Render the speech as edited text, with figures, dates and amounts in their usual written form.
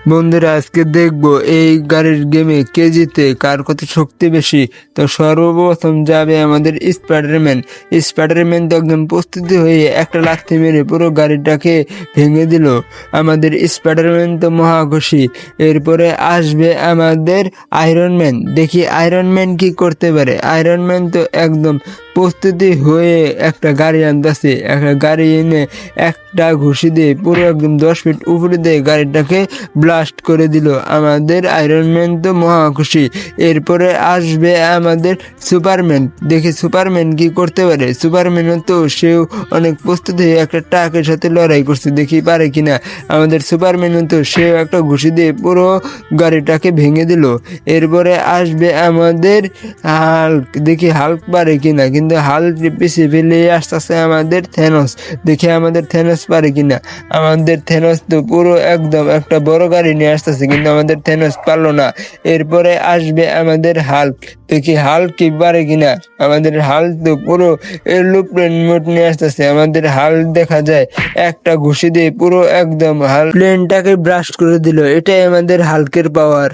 বন্ধুরা আজকে দেখবো এই গাড়ির গেমে কে জিতে, কার কত শক্তি বেশি। তো সর্বপ্রথম যাবে আমাদের স্পাইডারম্যান। স্পাইডারম্যান তো একদম প্রস্তুতি হয়ে একটা লাথি মেরে পুরো গাড়িটাকে ভেঙে দিল। আমাদের স্পাইডারম্যান তো মহা খুশি। এরপরে আসবে আমাদের আয়রন ম্যান। দেখি আয়রন ম্যান কি করতে পারে। আয়রন ম্যান তো একদম প্রস্তুতি হয়ে একটা গাড়ি আনতেছে। একটা গাড়ি এনে একটা ঘুষি দিয়ে পুরো একদম 10 ফিট উপরে দিয়ে গাড়িটাকে ব্লাস্ট করে দিল। আমাদের আয়রন ম্যান তো মহা খুশি। এরপরে আসবে আমাদের সুপারম্যান। দেখি সুপারম্যান কি করতে পারে। সুপারম্যানও তো সেও অনেক প্রস্তুতি হয়ে একটা ট্রাকের সাথে লড়াই করছে, দেখি পারে কিনা। আমাদের সুপারম্যানও তো সেও একটা ঘুষি দিয়ে পুরো গাড়িটাকে ভেঙে দিল। এরপরে আসবে আমাদের হাল্ক। দেখি হাল্ক পারে কিনা, কিন্তু হাল্ক পিছিয়ে ফেলে আসতেছে আমাদের থেনোস। দেখি আমাদের থেনোস পারে কিনা। আমাদের থেনোস তো পুরো একদম একটা বড় গাড়ি নিয়ে আসতেছে, কিন্তু আমাদের থেনোস পারলো না। এরপরে আসবে আমাদের হাল্ক। দেখি হাল্ক কি পারে কিনা। আমাদের হাল্ক তো পুরো এরোপ্লেন মোড নিয়ে আসতেছে। আমাদের হাল্ক দেখা যায় একটা ঘুষি দিয়ে পুরো একদম হাল্ক প্লেনটাকে ব্রাস্ট করে দিল। এটাই আমাদের হাল্কের পাওয়ার।